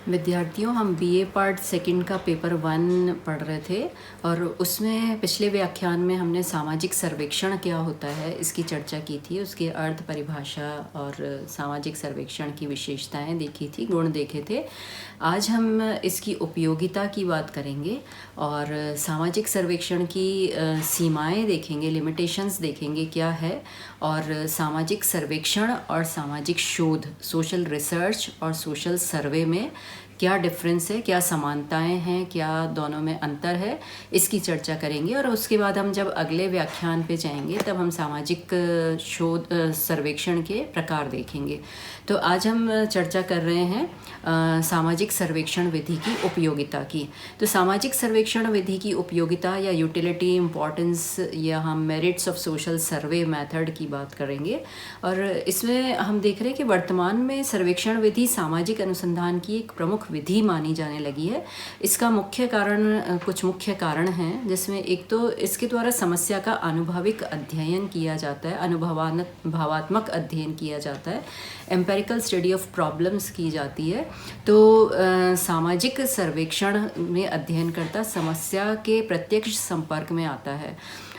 विद्यार्थियों, हम BA part second का पेपर 1 पढ़ रहे थे और उसमें पिछले व्याख्यान में हमने सामाजिक सर्वेक्षण क्या होता है इसकी चर्चा की थी। उसके अर्थ, परिभाषा और सामाजिक सर्वेक्षण की विशेषताएं देखी थी, गुण देखे थे। आज हम इसकी उपयोगिता की बात करेंगे और सामाजिक सर्वेक्षण की सीमाएं देखेंगे, लिमिटेशंस देखेंगे क्या है, और सामाजिक सर्वेक्षण और सामाजिक शोध, सोशल रिसर्च और सोशल सर्वे में क्या डिफरेंस है, क्या समानताएं हैं, क्या दोनों में अंतर है, इसकी चर्चा करेंगे। और उसके बाद हम जब अगले व्याख्यान पे जाएंगे तब हम सामाजिक शोध सर्वेक्षण के प्रकार देखेंगे। तो आज हम चर्चा कर रहे हैं सामाजिक सर्वेक्षण विधि की उपयोगिता की। तो सामाजिक सर्वेक्षण विधि की उपयोगिता या यूटिलिटी, इम्पोर्टेंस या हम merits of social survey method की बात करेंगे। और इसमें हम देख रहे हैं कि वर्तमान में सर्वेक्षण विधि सामाजिक अनुसंधान की एक प्रमुख विधि मानी जाने लगी है। इसका मुख्य कारण, कुछ मुख्य कारण हैं, जिसमें एक तो इसके द्वारा समस्या का अनुभविक अध्ययन किया जाता है, भावात्मक अध्ययन किया जाता है, एम्पेरिकल स्टडी ऑफ प्रॉब्लम्स की जाती है। तो सामाजिक सर्वेक्षण में अध्ययनकर्ता समस्या के प्रत्यक्ष संपर्क में आता है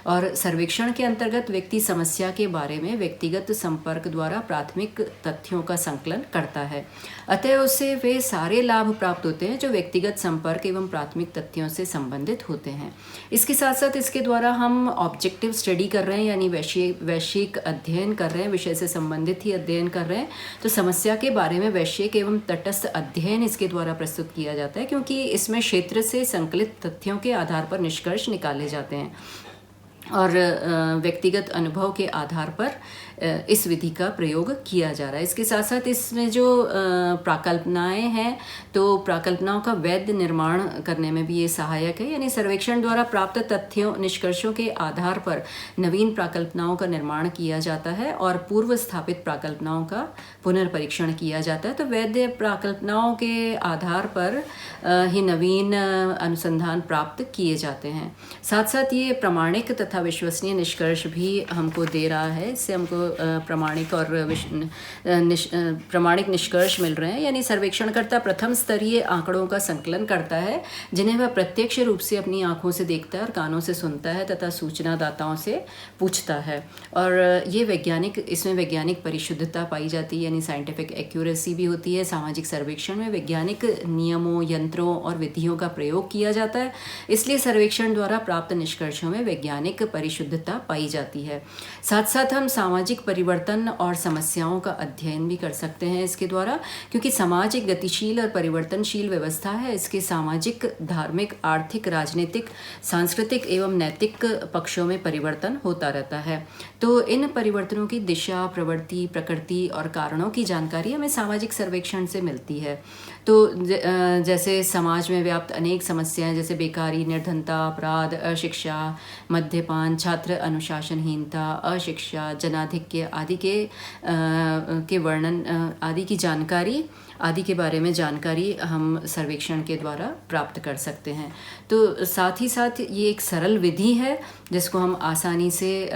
और सर्वेक्षण के अंतर्गत व्यक्ति समस्या के बारे में व्यक्तिगत संपर्क द्वारा प्राथमिक तथ्यों का संकलन करता है। अतः उससे वे सारे लाभ प्राप्त होते हैं जो व्यक्तिगत संपर्क एवं प्राथमिक तथ्यों से संबंधित होते हैं। इसके साथ साथ इसके द्वारा हम ऑब्जेक्टिव स्टडी कर रहे हैं, यानी वैश्विक अध्ययन कर रहे हैं, विषय से संबंधित ही अध्ययन कर रहे हैं। तो समस्या के बारे में वैश्विक एवं तटस्थ अध्ययन इसके द्वारा प्रस्तुत किया जाता है, क्योंकि इसमें क्षेत्र से संकलित तथ्यों के आधार पर निष्कर्ष निकाले जाते हैं और व्यक्तिगत अनुभव के आधार पर इस विधि का प्रयोग किया जा रहा है। इसके साथ साथ इसमें जो प्राकल्पनाएं हैं, तो प्राकल्पनाओं का वैध निर्माण करने में भी ये सहायक है, यानी सर्वेक्षण द्वारा प्राप्त तथ्यों, निष्कर्षों के आधार पर नवीन प्राकल्पनाओं का निर्माण किया जाता है और पूर्व स्थापित प्राकल्पनाओं का पुनर्परीक्षण किया जाता है। तो वैध प्राकल्पनाओं के आधार पर ही नवीन अनुसंधान प्राप्त किए जाते हैं। साथ साथ ये प्रामाणिक तथा विश्वसनीय निष्कर्ष भी हमको दे रहा है। इससे हमको प्रामाणिक और प्रामाणिक निष्कर्ष मिल रहे हैं, यानी सर्वेक्षणकर्ता प्रथम स्तरीय आंकड़ों का संकलन करता है जिन्हें वह प्रत्यक्ष रूप से अपनी आंखों से देखता है और कानों से सुनता है तथा सूचनादाताओं से पूछता है। और ये इसमें वैज्ञानिक परिशुद्धता पाई जाती है, यानी साइंटिफिक एक्यूरेसी भी होती है। सामाजिक सर्वेक्षण में वैज्ञानिक नियमों, यंत्रों और विधियों का प्रयोग किया जाता है, इसलिए सर्वेक्षण द्वारा प्राप्त निष्कर्षों में वैज्ञानिक परिशुद्धता पाई जाती है। साथ साथ हम सामाजिक परिवर्तन और समस्याओं का अध्ययन भी कर सकते हैं इसके द्वारा, क्योंकि समाज एक गतिशील और परिवर्तनशील व्यवस्था है। इसके सामाजिक, धार्मिक, आर्थिक, राजनीतिक, सांस्कृतिक एवं नैतिक पक्षों में परिवर्तन होता रहता है। तो इन परिवर्तनों की दिशा, प्रवृत्ति, प्रकृति और कारणों की जानकारी हमें सामाजिक सर्वेक्षण से मिलती है। तो जैसे समाज में व्याप्त अनेक समस्याएं, जैसे बेकारी, निर्धनता, अपराध, अशिक्षा, मद्यपान, छात्र अनुशासनहीनता, अशिक्षा, जनाधिक्य आदि के वर्णन आदि की जानकारी आदि के बारे में जानकारी हम सर्वेक्षण के द्वारा प्राप्त कर सकते हैं। तो साथ ही साथ ये एक सरल विधि है जिसको हम आसानी से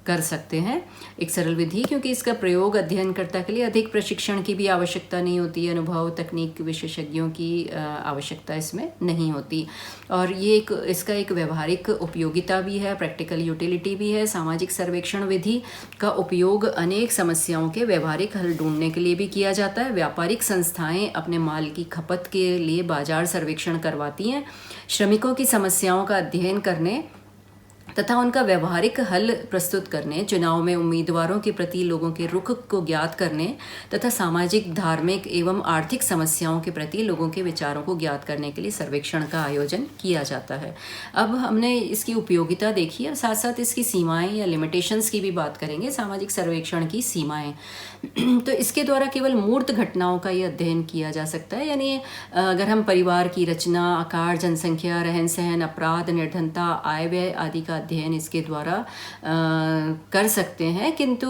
कर सकते हैं, एक सरल विधि, क्योंकि इसका प्रयोग अध्ययनकर्ता के लिए अधिक प्रशिक्षण की भी आवश्यकता नहीं होती, अनुभव, तकनीक विशेषज्ञों की आवश्यकता इसमें नहीं होती। और ये इसका एक व्यवहारिक उपयोगिता भी है, प्रैक्टिकल यूटिलिटी भी है। सामाजिक सर्वेक्षण विधि का उपयोग अनेक समस्याओं के व्यवहारिक हल ढूंढने के लिए भी किया जाता है। व्यापारिक संस्थाएं अपने माल की खपत के लिए बाजार सर्वेक्षण करवाती हैं, श्रमिकों की समस्याओं का अध्ययन करने तथा उनका व्यवहारिक हल प्रस्तुत करने, चुनाव में उम्मीदवारों के प्रति लोगों के रुख को ज्ञात करने तथा सामाजिक, धार्मिक एवं आर्थिक समस्याओं के प्रति लोगों के विचारों को ज्ञात करने के लिए सर्वेक्षण का आयोजन किया जाता है। अब हमने इसकी उपयोगिता देखी और साथ साथ इसकी सीमाएं या लिमिटेशंस की भी बात करेंगे। सामाजिक सर्वेक्षण की सीमाएं तो इसके द्वारा केवल मूर्त घटनाओं का ये अध्ययन किया जा सकता है, यानी अगर हम परिवार की रचना, आकार, जनसंख्या, रहन सहन, अपराध, निर्धनता, आय व्यय आदि का अध्ययन इसके द्वारा कर सकते हैं, किंतु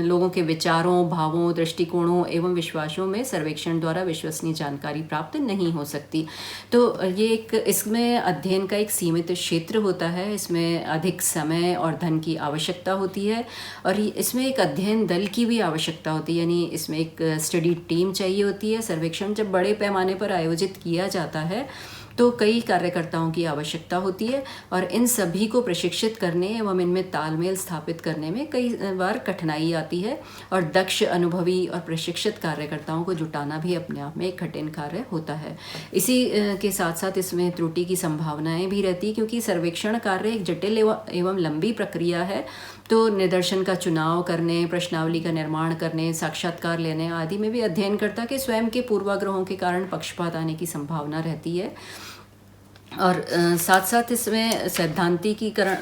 लोगों के विचारों, भावों, दृष्टिकोणों एवं विश्वासों में सर्वेक्षण द्वारा विश्वसनीय जानकारी प्राप्त नहीं हो सकती। तो ये एक इसमें अध्ययन का एक सीमित क्षेत्र होता है, इसमें अधिक समय और धन की आवश्यकता होती है और इसमें एक अध्ययन दल की भी आवश्यकता होती है, यानी इसमें एक स्टडी टीम चाहिए होती है। सर्वेक्षण जब बड़े पैमाने पर आयोजित किया जाता है तो कई कार्यकर्ताओं की आवश्यकता होती है और इन सभी को प्रशिक्षित करने एवं इनमें तालमेल स्थापित करने में कई बार कठिनाई आती है और दक्ष, अनुभवी और प्रशिक्षित कार्यकर्ताओं को जुटाना भी अपने आप में एक कठिन कार्य होता है। इसी के साथ साथ इसमें त्रुटि की संभावनाएं भी रहती है, क्योंकि सर्वेक्षण कार्य एक जटिल एवं लंबी प्रक्रिया है। तो निदर्शन का चुनाव करने, प्रश्नावली का निर्माण करने, साक्षात्कार लेने आदि में भी अध्ययनकर्ता के स्वयं के पूर्वाग्रहों के कारण पक्षपात आने की संभावना रहती है। और साथ साथ इसमें सैद्धांतिकीकरण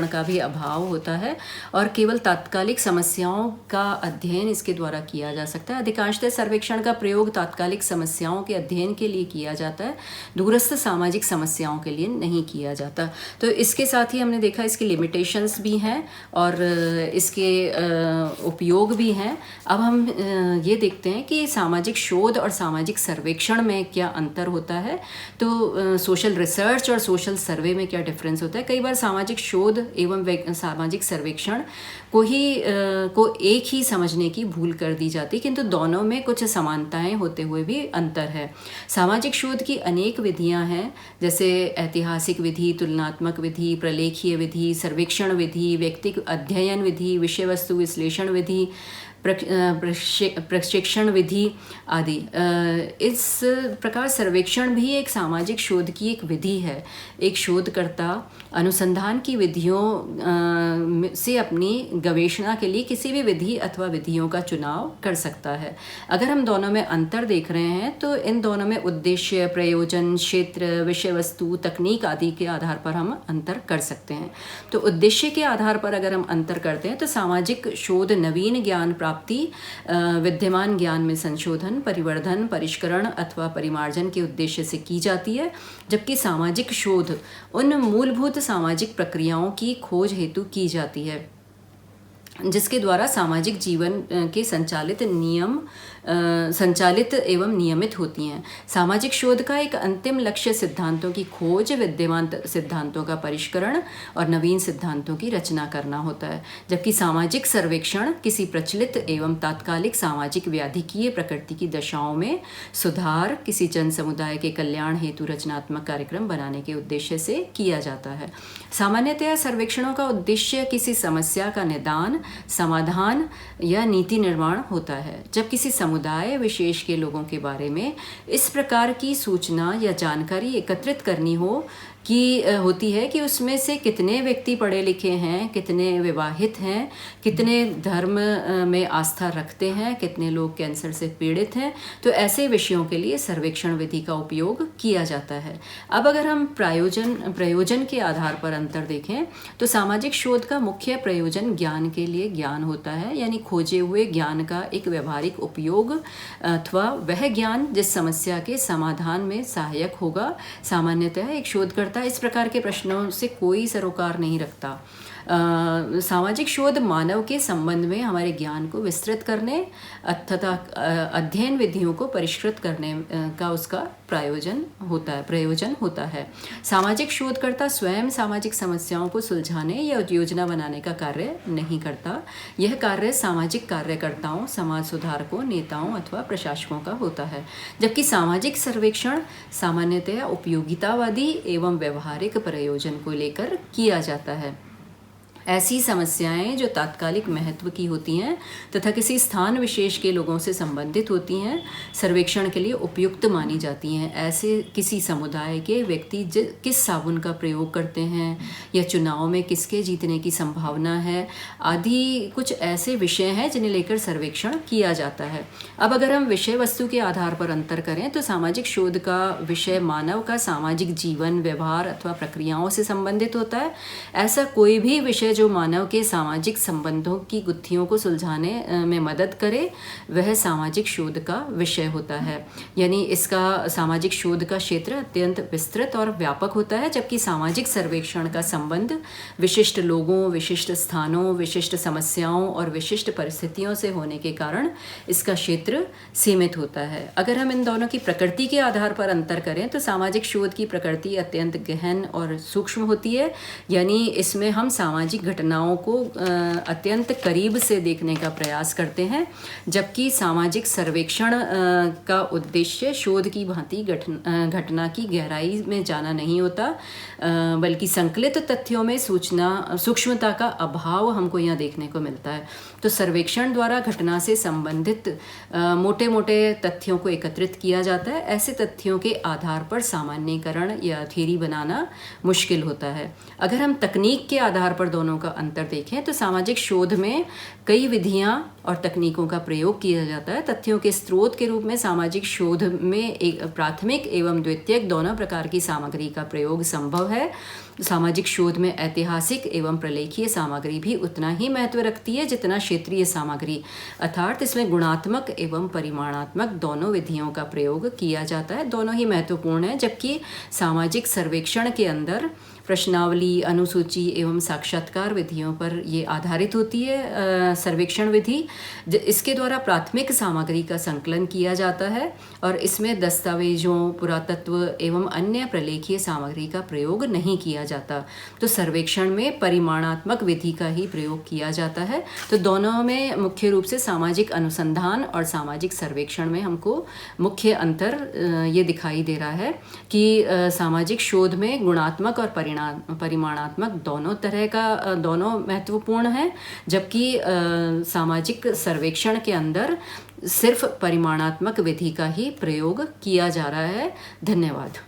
का भी अभाव होता है और केवल तात्कालिक समस्याओं का अध्ययन इसके द्वारा किया जा सकता है। अधिकांशतः सर्वेक्षण का प्रयोग तात्कालिक समस्याओं के अध्ययन के लिए किया जाता है, दूरस्थ सामाजिक समस्याओं के लिए नहीं किया जाता। तो इसके साथ ही हमने देखा इसकी लिमिटेशंस भी हैं और इसके उपयोग भी हैं। अब हम ये देखते हैं कि सामाजिक शोध और सामाजिक सर्वेक्षण में क्या अंतर होता है। तो सोशल रिसर्च और सोशल सर्वे में क्या डिफरेंस होता है। कई बार सामाजिक शोध एवं सामाजिक सर्वेक्षण को एक ही समझने की भूल कर दी जाती, किंतु दोनों में कुछ समानताएं होते हुए भी अंतर है। सामाजिक शोध की अनेक विधियां हैं, जैसे ऐतिहासिक विधि, तुलनात्मक विधि, प्रलेखीय विधि, सर्वेक्षण विधि, व्यक्तिगत अध्ययन विधि, विषय वस्तु विश्लेषण विधि, प्रशिक्षण विधि आदि। इस प्रकार सर्वेक्षण भी एक सामाजिक शोध की एक विधि है। एक शोधकर्ता अनुसंधान की विधियों से अपनी गवेषणा के लिए किसी भी विधि अथवा विधियों का चुनाव कर सकता है। अगर हम दोनों में अंतर देख रहे हैं तो इन दोनों में उद्देश्य, प्रयोजन, क्षेत्र, विषय वस्तु, तकनीक आदि के आधार पर हम अंतर कर सकते हैं। तो उद्देश्य के आधार पर अगर हम अंतर करते हैं तो सामाजिक शोध नवीन ज्ञान प्राप्ति, विद्यमान ज्ञान में संशोधन, परिवर्धन, परिष्करण अथवा परिमार्जन के उद्देश्य से की जाती है, जबकि सामाजिक शोध उन मूलभूत सामाजिक प्रक्रियाओं की खोज हेतु की जाती है जिसके द्वारा सामाजिक जीवन के संचालित एवं नियमित होती हैं। सामाजिक शोध का एक अंतिम लक्ष्य सिद्धांतों की खोज, विद्यमान सिद्धांतों का परिष्करण और नवीन सिद्धांतों की रचना करना होता है, जबकि सामाजिक सर्वेक्षण किसी प्रचलित एवं तात्कालिक सामाजिक व्याधिकीय प्रकृति की दशाओं में सुधार, किसी जन समुदाय के कल्याण हेतु रचनात्मक कार्यक्रम बनाने के उद्देश्य से किया जाता है। सामान्यतया सर्वेक्षणों का उद्देश्य किसी समस्या का निदान, समाधान या नीति निर्माण होता है। जब किसी समुदाय विशेष के लोगों के बारे में इस प्रकार की सूचना या जानकारी एकत्रित करनी होती है कि उसमें से कितने व्यक्ति पढ़े लिखे हैं, कितने विवाहित हैं, कितने धर्म में आस्था रखते हैं, कितने लोग कैंसर से पीड़ित हैं, तो ऐसे विषयों के लिए सर्वेक्षण विधि का उपयोग किया जाता है। अब अगर हम प्रयोजन के आधार पर अंतर देखें तो सामाजिक शोध का मुख्य प्रयोजन ज्ञान के लिए ज्ञान होता है, यानी खोजे हुए ज्ञान का एक व्यवहारिक उपयोग अथवा वह ज्ञान जिस समस्या के समाधान में सहायक होगा। सामान्यतः एक शोधकर्ता इस प्रकार के प्रश्नों से कोई सरोकार नहीं रखता। सामाजिक शोध मानव के संबंध में हमारे ज्ञान को विस्तृत करने तथा अध्ययन विधियों को परिष्कृत करने का उसका प्रयोजन होता है। सामाजिक शोधकर्ता स्वयं सामाजिक समस्याओं को सुलझाने या योजना बनाने का कार्य नहीं करता। यह कार्य सामाजिक कार्यकर्ताओं, समाज सुधारकों, नेताओं अथवा प्रशासकों का होता है, जबकि सामाजिक सर्वेक्षण सामान्यतया उपयोगितावादी एवं व्यवहारिक प्रयोजन को लेकर किया जाता है। ऐसी समस्याएं जो तात्कालिक महत्व की होती हैं तथा किसी स्थान विशेष के लोगों से संबंधित होती हैं, सर्वेक्षण के लिए उपयुक्त मानी जाती हैं। ऐसे किसी समुदाय के व्यक्ति किस साबुन का प्रयोग करते हैं या चुनाव में किसके जीतने की संभावना है आदि कुछ ऐसे विषय हैं जिन्हें लेकर सर्वेक्षण किया जाता है। अब अगर हम विषय वस्तु के आधार पर अंतर करें तो सामाजिक शोध का विषय मानव का सामाजिक जीवन, व्यवहार अथवा प्रक्रियाओं से संबंधित होता है। ऐसा कोई भी विषय विषय जो मानव के सामाजिक संबंधों की गुत्थियों को सुलझाने में मदद करे वह सामाजिक शोध का विषय होता है। यानी इसका सामाजिक शोध का क्षेत्र अत्यंत विस्तृत और व्यापक होता है, जबकि सामाजिक सर्वेक्षण का संबंध विशिष्ट लोगों, विशिष्ट स्थानों, विशिष्ट समस्याओं और विशिष्ट परिस्थितियों से होने के कारण इसका क्षेत्र सीमित होता है। अगर हम इन दोनों की प्रकृति के आधार पर अंतर करें तो सामाजिक शोध की प्रकृति अत्यंत गहन और सूक्ष्म होती है, यानी इसमें हम सामाजिक घटनाओं को अत्यंत करीब से देखने का प्रयास करते हैं, जबकि सामाजिक सर्वेक्षण का उद्देश्य शोध की भांति घटना की गहराई में जाना नहीं होता, बल्कि संकलित तथ्यों में सूक्ष्मता का अभाव हमको यहाँ देखने को मिलता है। तो सर्वेक्षण द्वारा घटना से संबंधित मोटे मोटे तथ्यों को एकत्रित किया जाता है। ऐसे तथ्यों के आधार पर सामान्यीकरण या थ्योरी बनाना मुश्किल होता है। अगर हम तकनीक के आधार पर दोनों का अंतर देखें तो सामाजिक शोध में कई विधियां और तकनीकों का प्रयोग किया जाता है। तथ्यों के स्रोत के रूप में सामाजिक शोध में एक प्राथमिक एवं द्वितीयक दोनों प्रकार की सामग्री का प्रयोग संभव है। सामाजिक शोध में ऐतिहासिक एवं प्रलेखीय सामग्री भी उतना ही महत्व रखती है जितना क्षेत्रीय सामग्री, अर्थात इसमें गुणात्मक एवं परिमाणात्मक दोनों विधियों का प्रयोग किया जाता है। दोनों ही महत्वपूर्ण है, जबकि सामाजिक सर्वेक्षण के अंदर प्रश्नावली, अनुसूची एवं साक्षात्कार विधियों पर ये आधारित होती है सर्वेक्षण विधि। इसके द्वारा प्राथमिक सामग्री का संकलन किया जाता है और इसमें दस्तावेजों, पुरातत्व एवं अन्य प्रलेखीय सामग्री का प्रयोग नहीं किया जाता। तो सर्वेक्षण में परिमाणात्मक विधि का ही प्रयोग किया जाता है। तो दोनों में मुख्य रूप से सामाजिक अनुसंधान और सामाजिक सर्वेक्षण में हमको मुख्य अंतर ये दिखाई दे रहा है कि सामाजिक शोध में गुणात्मक और परिमाणात्मक दोनों महत्वपूर्ण है, जबकि सामाजिक सर्वेक्षण के अंदर सिर्फ परिमाणात्मक विधि का ही प्रयोग किया जा रहा है। धन्यवाद।